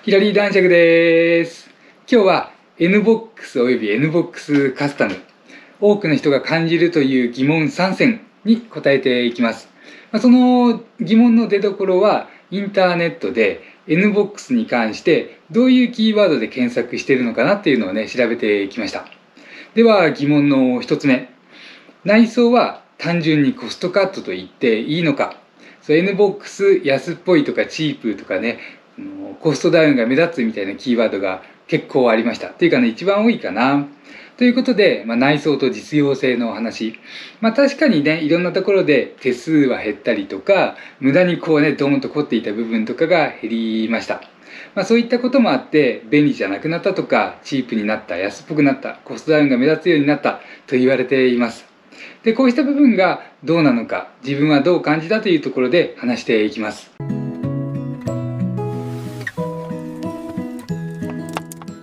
ヒラリー男爵です。今日は NBOX および NBOX カスタム、多くの人が感じるという疑問3選に答えていきます。その疑問の出どころはインターネットで NBOX に関してどういうキーワードで検索しているのかなっていうのをね、調べてきました。では疑問の1つ目。内装は単純にコストカットと言っていいのか。NBOX 安っぽいとかチープとかね、コストダウンが目立つみたいなキーワードが結構ありました。というかね、一番多いかな。ということで、内装と実用性のお話。確かにね、いろんなところで手数は減ったりとか、無駄にこうね、ドーンと凝っていた部分とかが減りました。そういったこともあって便利じゃなくなったとか、チープになった、安っぽくなった、コストダウンが目立つようになったと言われています。で、こうした部分がどうなのか、自分はどう感じたというところで話していきます。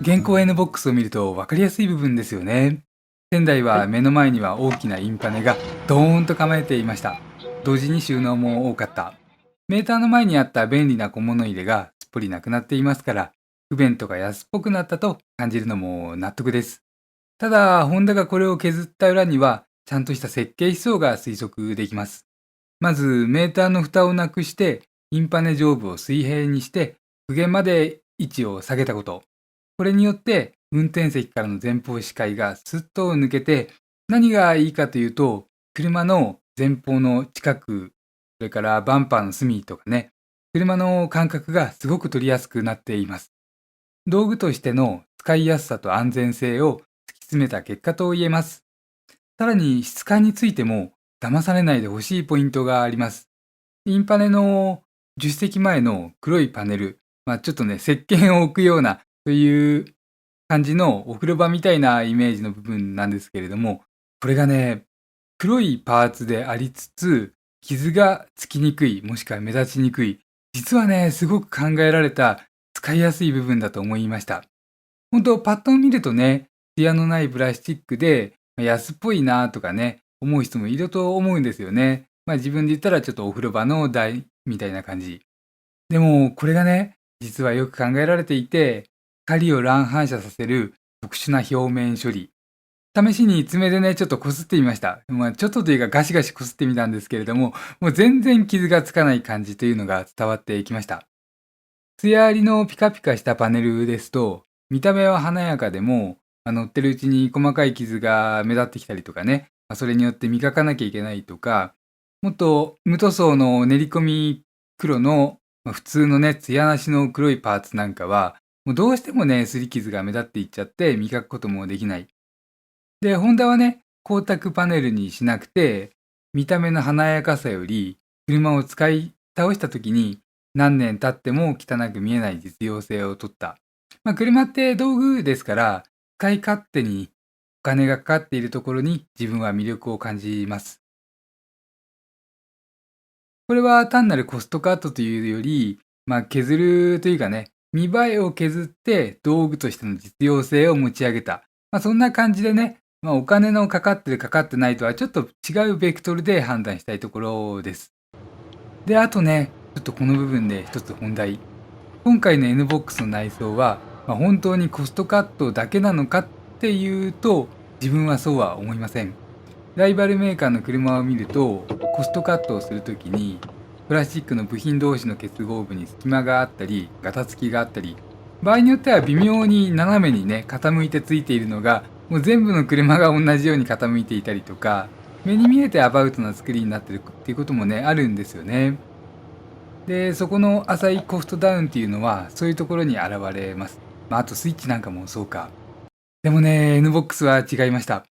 現行 NBOX を見ると分かりやすい部分ですよね。仙台は目の前には大きなインパネがドーンと構えていました。同時に収納も多かった。メーターの前にあった便利な小物入れがすっぽりなくなっていますから、不便とか安っぽくなったと感じるのも納得です。ただ、ホンダがこれを削った裏には、ちゃんとした設計思想が推測できます。まず、メーターの蓋をなくして、インパネ上部を水平にして、極限まで位置を下げたこと。これによって、運転席からの前方視界がスッと抜けて、何がいいかというと、車の前方の近く、それからバンパーの隅とかね、車の間隔がすごく取りやすくなっています。道具としての使いやすさと安全性を突き詰めた結果と言えます。さらに質感についても騙されないでほしいポイントがあります。インパネの助手席前の黒いパネル、ちょっとね、石鹸を置くような、そういう感じのお風呂場みたいなイメージの部分なんですけれども、これがね、黒いパーツでありつつ、傷がつきにくい、もしくは目立ちにくい、実はね、すごく考えられた使いやすい部分だと思いました。本当パッと見るとね、艶のないプラスチックで安っぽいなとかね、思う人もいると思うんですよね。自分で言ったらちょっとお風呂場の台みたいな感じ。でもこれがね、実はよく考えられていて、光を乱反射させる特殊な表面処理。試しに爪でね、ちょっとこすってみました。ちょっとというかガシガシこすってみたんですけれども、もう全然傷がつかない感じというのが伝わってきました。艶ありのピカピカしたパネルですと、見た目は華やかでも、乗ってるうちに細かい傷が目立ってきたりとかね、それによって磨かなきゃいけないとか、もっと無塗装の練り込み黒の、普通のね、艶なしの黒いパーツなんかは、もうどうしてもね、擦り傷が目立っていっちゃって磨くこともできない。で、ホンダはね、光沢パネルにしなくて、見た目の華やかさより、車を使い倒した時に何年経っても汚く見えない実用性を取った。車って道具ですから、使い勝手にお金がかかっているところに自分は魅力を感じます。これは単なるコストカットというより、削るというかね、見栄えを削って道具としての実用性を持ち上げた。そんな感じでね、お金のかかってるかかってないとはちょっと違うベクトルで判断したいところです。で、あとね、ちょっとこの部分で一つ本題。今回の NBOX の内装は、本当にコストカットだけなのかっていうと、自分はそうは思いません。ライバルメーカーの車を見ると、コストカットをするときに、プラスチックの部品同士の結合部に隙間があったり、ガタつきがあったり、場合によっては微妙に斜めにね、傾いてついているのが、もう全部の車が同じように傾いていたりとか、目に見えてアバウトな作りになってるっていうこともね、あるんですよね。で、そこの浅いコストダウンっていうのは、そういうところに現れます。あとスイッチなんかもそうか。でもね、NBOX は違いました。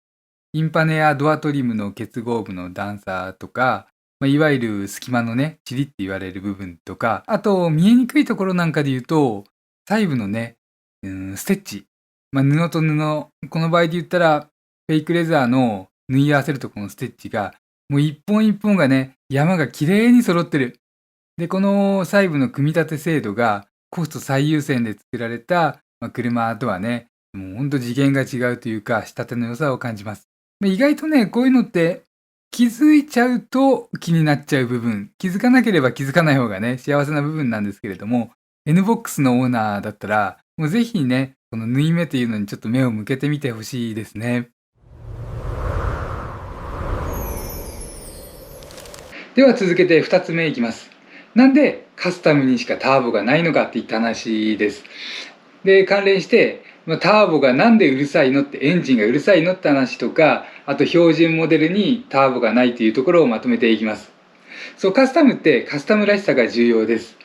インパネやドアトリムの結合部の段差とか、いわゆる隙間のね、チリって言われる部分とか、あと見えにくいところなんかで言うと、細部のね、ステッチ。布と布、この場合で言ったら、フェイクレザーの縫い合わせるところのステッチが、もう一本一本がね、山が綺麗に揃ってる。で、この細部の組み立て精度がコスト最優先で作られた、車とはね、もうほんと次元が違うというか、仕立ての良さを感じます。意外とね、こういうのって気づいちゃうと気になっちゃう部分、気づかなければ気づかない方がね、幸せな部分なんですけれども、NBOX のオーナーだったら、もうぜひね、この縫い目というのにちょっと目を向けてみてほしいですね。では続けて2つ目いきます。なんでカスタムにしかターボがないのかっていった話です。で、関連して、ターボがなんでうるさいのって、エンジンがうるさいのって話とか、あと標準モデルにターボがないというところをまとめていきます。そう、カスタムってカスタムらしさが重要です。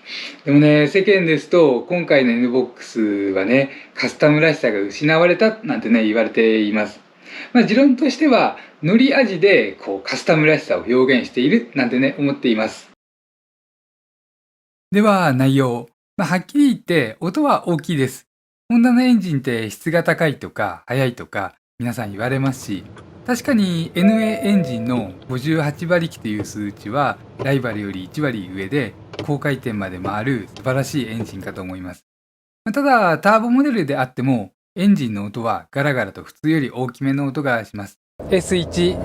でもね、世間ですと、今回の NBOX はね、カスタムらしさが失われたなんてね、言われています。持論としては、乗り味でカスタムらしさを表現しているなんてね、思っています。では、内容。はっきり言って音は大きいです。ホンダのエンジンって質が高いとか速いとか皆さん言われますし、確かに NA エンジンの58馬力という数値はライバルより1割上で高回転まで回る素晴らしいエンジンかと思います。ただ、ターボモデルであってもエンジンの音はガラガラと普通より大きめの音がします。S1、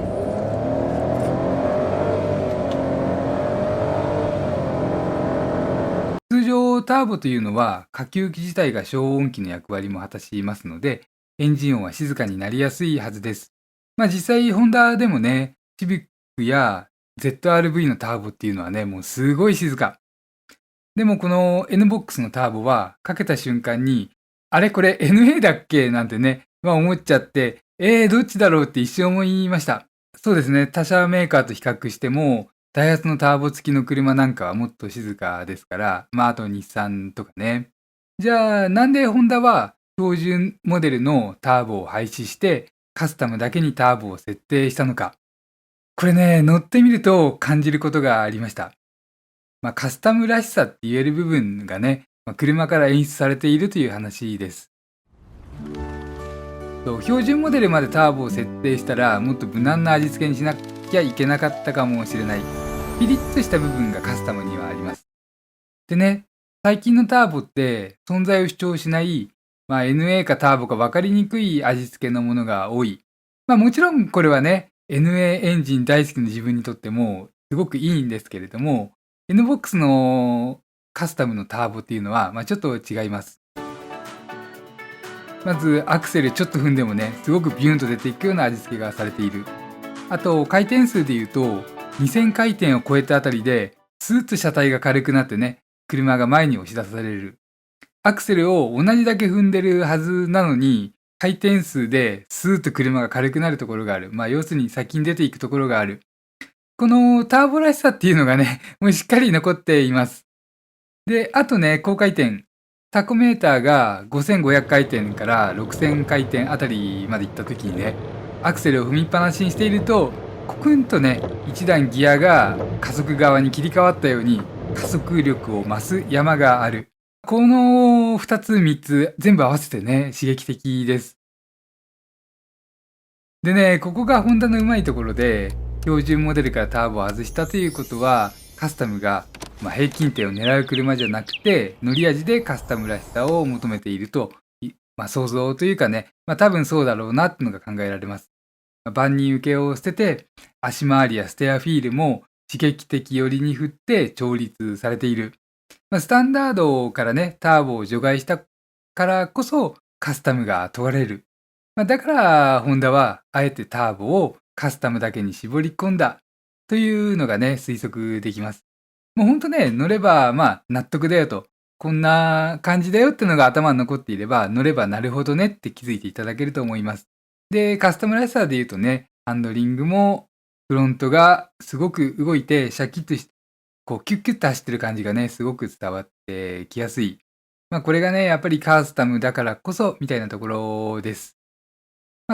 通常ターボというのは下級機自体が消音器の役割も果たしますので、エンジン音は静かになりやすいはずです。実際ホンダでもね、シビックや ZRV のターボっていうのはね、もうすごい静か。でもこの NBOX のターボはかけた瞬間に、あれこれ NA だっけなんてね、思っちゃって、どっちだろうって一瞬思いました。そうですね、他社メーカーと比較しても、ダイハツのターボ付きの車なんかはもっと静かですから、あと日産とかね。じゃあ、なんでホンダは標準モデルのターボを廃止して、カスタムだけにターボを設定したのか。これね、乗ってみると感じることがありました。カスタムらしさって言える部分がね、車から演出されているという話です。標準モデルまでターボを設定したらもっと無難な味付けにしなきゃいけなかったかもしれない。ピリッとした部分がカスタムにはあります。でね、最近のターボって存在を主張しない、NA かターボか分かりにくい味付けのものが多い。もちろんこれはね、NA エンジン大好きな自分にとってもすごくいいんですけれども、NBOX のカスタムのターボっていうのは、ちょっと違います。まずアクセルちょっと踏んでもね、すごくビュンと出ていくような味付けがされている。あと回転数でいうと2000回転を超えたあたりでスーッと車体が軽くなってね、車が前に押し出される。アクセルを同じだけ踏んでるはずなのに、回転数でスーッと車が軽くなるところがある。要するに先に出ていくところがある。このターボらしさっていうのがね、もうしっかり残っています。で、あとね、高回転。タコメーターが5500回転から6000回転あたりまで行った時にね、アクセルを踏みっぱなしにしていると、コクンとね、一段ギアが加速側に切り替わったように、加速力を増す山がある。この2つ3つ全部合わせてね、刺激的です。でね、ここがホンダのうまいところで、標準モデルからターボを外したということは、カスタムが、平均点を狙う車じゃなくて、乗り味でカスタムらしさを求めていると、想像というかね、多分そうだろうなっていうのが考えられます。万人受けを捨てて、足回りやステアフィールも刺激的寄りに振って調律されている。スタンダードからね、ターボを除外したからこそカスタムが問われる。だからホンダはあえてターボをカスタムだけに絞り込んだというのがね、推測できます。もうほんとね、乗れば納得だよと、こんな感じだよってのが頭に残っていれば、乗ればなるほどねって気づいていただけると思います。で、カスタムらしさで言うとね、ハンドリングもフロントがすごく動いてシャキッとして、キュッキュッと走ってる感じがね、すごく伝わってきやすい。これがね、やっぱりカスタムだからこそみたいなところです。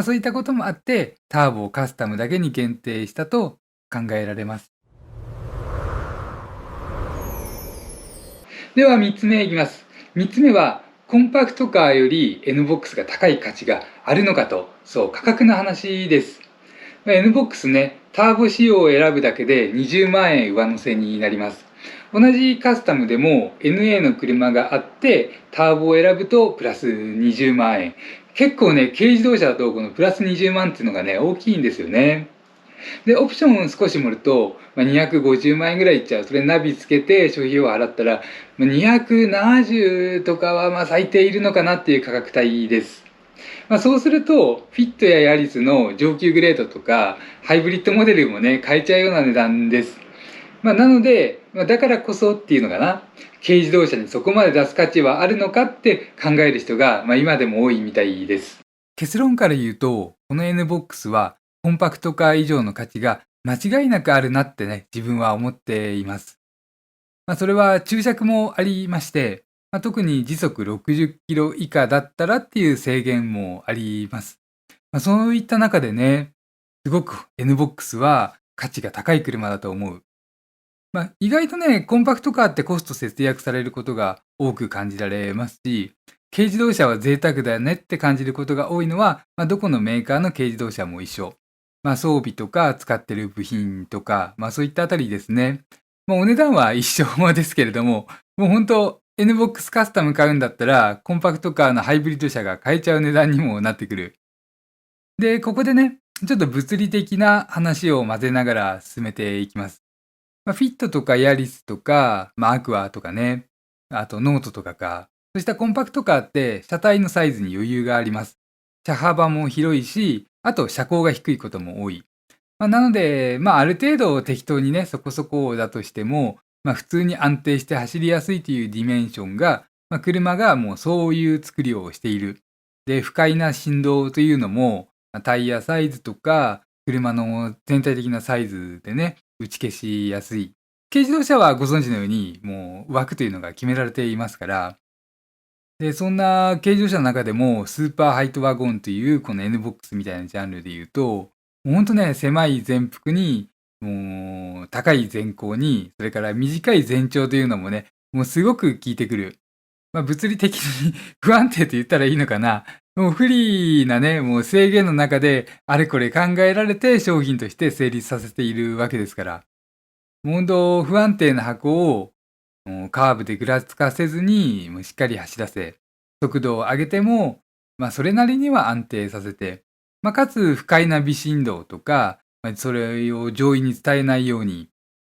そういったこともあって、ターボをカスタムだけに限定したと考えられます。では3つ目いきます。3つ目は、コンパクトカーより NBOX が高い価値があるのかと、そう価格の話です。NBOX ね、ターボ仕様を選ぶだけで20万円上乗せになります。同じカスタムでも NA の車があってターボを選ぶとプラス20万円。結構ね、軽自動車だとこのプラス20万っていうのがね、大きいんですよね。で、オプションを少し盛ると、250万円ぐらいいっちゃう。それナビつけて諸費用を払ったら、270とかは最低いるのかなっていう価格帯です。そうすると、フィットやヤリスの上級グレードとか、ハイブリッドモデルもね、買えちゃうような値段です。なので、だからこそっていうのかな、軽自動車にそこまで出す価値はあるのかって考える人が、今でも多いみたいです。結論から言うと、この NBOX はコンパクトカー以上の価値が間違いなくあるなってね、自分は思っています。それは注釈もありまして、特に時速60キロ以下だったらっていう制限もあります。そういった中でね、すごく NBOX は価値が高い車だと思う。意外とね、コンパクトカーってコスト節約されることが多く感じられますし、軽自動車は贅沢だよねって感じることが多いのは、どこのメーカーの軽自動車も一緒。装備とか使ってる部品とか、そういったあたりですね。お値段は一緒ですけれども、もう本当 NBOX カスタム買うんだったら、コンパクトカーのハイブリッド車が買えちゃう値段にもなってくる。で、ここでね、ちょっと物理的な話を混ぜながら進めていきます。フィットとかヤリスとか、アクアとかね、あとノートとかか、そうしたコンパクトカーって車体のサイズに余裕があります。車幅も広いし、あと車高が低いことも多い。なので、ある程度適当にね、そこそこだとしても、普通に安定して走りやすいというディメンションが、車がもうそういう作りをしている。で、不快な振動というのも、タイヤサイズとか、車の全体的なサイズでね、打ち消しやすい。軽自動車はご存知のように、もう枠というのが決められていますから、で、そんな軽自動車の中でも、スーパーハイトワゴンというこの NBOX みたいなジャンルで言うと、もうほんとね、狭い前幅に、もう高い前高に、それから短い前長というのもね、もうすごく効いてくる。物理的に不安定と言ったらいいのかな。もう不利なね、もう制限の中であれこれ考えられて商品として成立させているわけですから。もうほんと不安定な箱をもうカーブでぐらつかせずに、もうしっかり走らせ、速度を上げても、それなりには安定させて、かつ不快な微振動とか、それを上位に伝えないように、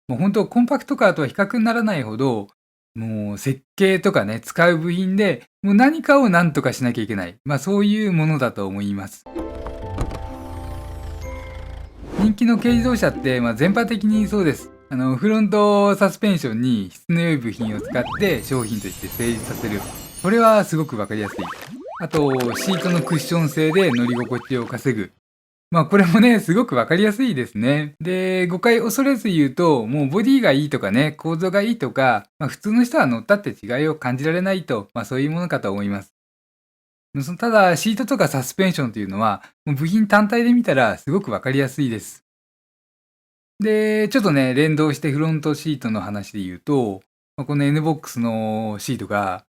もう本当コンパクトカーとは比較にならないほど、もう設計とかね、使う部品で、もう何かを何とかしなきゃいけない。そういうものだと思います。人気の軽自動車って、全般的にそうです。フロントサスペンションに質の良い部品を使って商品として成立させる。これはすごくわかりやすい。あと、シートのクッション性で乗り心地を稼ぐ。これもね、すごくわかりやすいですね。で、誤解恐れず言うと、もうボディがいいとかね、構造がいいとか、普通の人は乗ったって違いを感じられないと、そういうものかと思います。ただ、シートとかサスペンションというのは、もう部品単体で見たらすごくわかりやすいです。で、ちょっとね、連動してフロントシートの話で言うと、この NBOX のシートが、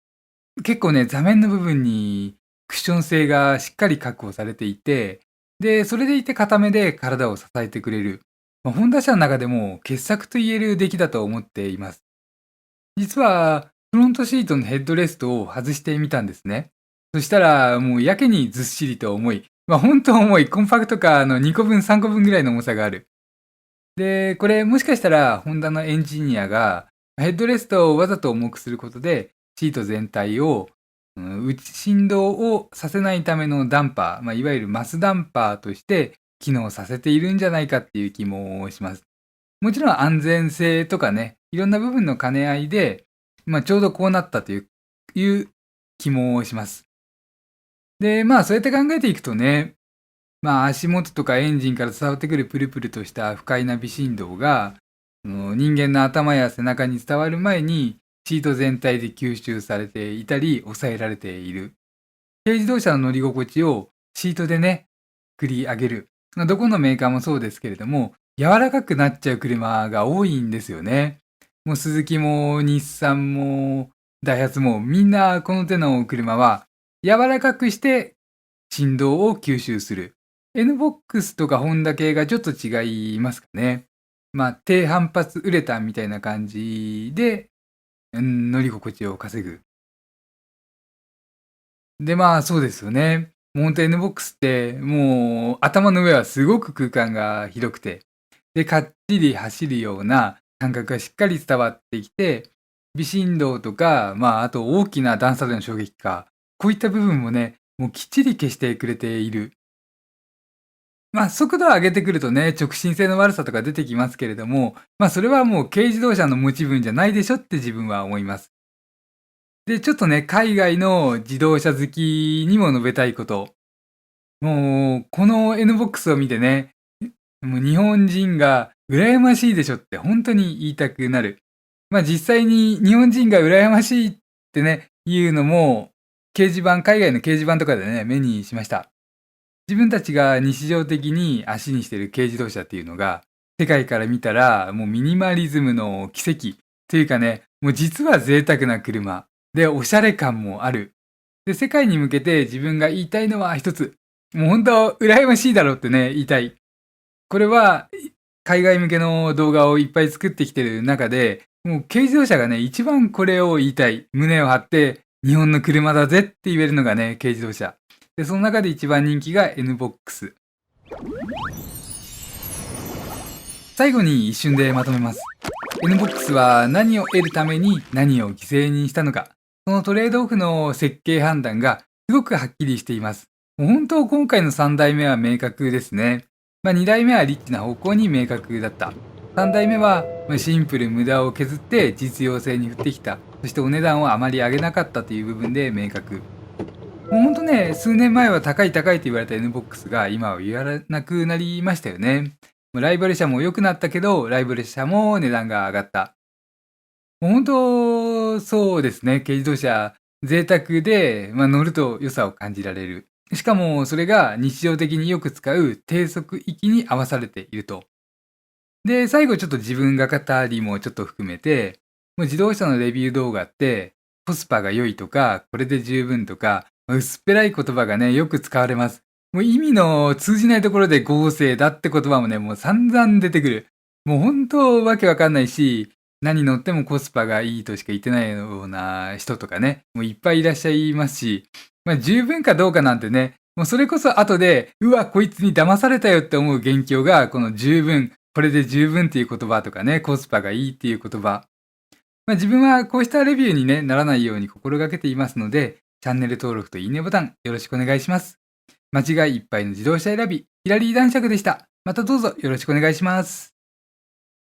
結構ね、座面の部分にクッション性がしっかり確保されていて、で、それでいて固めで体を支えてくれる。ホンダ車の中でも傑作と言える出来だと思っています。実は、フロントシートのヘッドレストを外してみたんですね。そしたら、もうやけにずっしりと重い。本当重い。コンパクトカーの2個分、3個分ぐらいの重さがある。で、これもしかしたら、ホンダのエンジニアが、ヘッドレストをわざと重くすることで、シート全体を、内振動をさせないためのダンパー、いわゆるマスダンパーとして機能させているんじゃないかっていう気もします。もちろん安全性とかね、いろんな部分の兼ね合いで、ちょうどこうなったという気もします。で、そうやって考えていくとね、足元とかエンジンから伝わってくるプルプルとした不快な微振動が、人間の頭や背中に伝わる前にシート全体で吸収されていたり抑えられている。軽自動車の乗り心地をシートでね、繰り上げる。どこのメーカーもそうですけれども、柔らかくなっちゃう車が多いんですよね。もうスズキも日産もダイハツもみんなこの手の車は柔らかくして振動を吸収する。NBOX とかホンダ系がちょっと違いますかね。低反発ウレタンみたいな感じで、乗り心地を稼ぐ。で、そうですよね。もうほんと NBOX って、もう頭の上はすごく空間が広くて、で、かっちり走るような感覚がしっかり伝わってきて、微振動とか、あと大きな段差での衝撃か、こういった部分もね、もうきっちり消してくれている。速度を上げてくるとね、直進性の悪さとか出てきますけれども、それはもう軽自動車の持ち分じゃないでしょって自分は思います。で、ちょっとね、海外の自動車好きにも述べたいこと。もう、この NBOX を見てね、もう日本人が羨ましいでしょって本当に言いたくなる。実際に日本人が羨ましいってね、言うのも、海外の掲示板とかでね、目にしました。自分たちが日常的に足にしている軽自動車っていうのが、世界から見たらもうミニマリズムの奇跡というかね、もう実は贅沢な車でおしゃれ感もある。で、世界に向けて自分が言いたいのは一つ。もう本当羨ましいだろうってね、言いたい。これは海外向けの動画をいっぱい作ってきてる中で、もう軽自動車がね、一番これを言いたい。胸を張って、日本の車だぜって言えるのがね、軽自動車。で、その中で一番人気が NBOX。最後に一瞬でまとめます。NBOX は何を得るために何を犠牲にしたのか。そのトレードオフの設計判断がすごくはっきりしています。もう本当今回の3代目は明確ですね。2代目はリッチな方向に明確だった。3代目はシンプル無駄を削って実用性に振ってきた。そしてお値段をあまり上げなかったという部分で明確。もうほんとね、数年前は高い高いと言われた NBOX が今は言われなくなりましたよね。ライバル車も良くなったけど、ライバル車も値段が上がった。もう本当、そうですね。軽自動車、贅沢で、乗ると良さを感じられる。しかも、それが日常的によく使う低速域に合わされていると。で、最後ちょっと自分が語りもちょっと含めて、もう自動車のレビュー動画って、コスパが良いとか、これで十分とか、薄っぺらい言葉がね、よく使われます。もう意味の通じないところで合成だって言葉もね、もう散々出てくる。もう本当わけわかんないし、何乗ってもコスパがいいとしか言ってないような人とかね、もういっぱいいらっしゃいますし、十分かどうかなんてね、もうそれこそ後で、うわ、こいつに騙されたよって思う元凶が、この十分、これで十分っていう言葉とかね、コスパがいいっていう言葉。自分はこうしたレビューにね、ならないように心がけていますので、チャンネル登録といいねボタンよろしくお願いします。間違いいっぱいの自動車選び、ヒラリー男爵でした。またどうぞよろしくお願いします。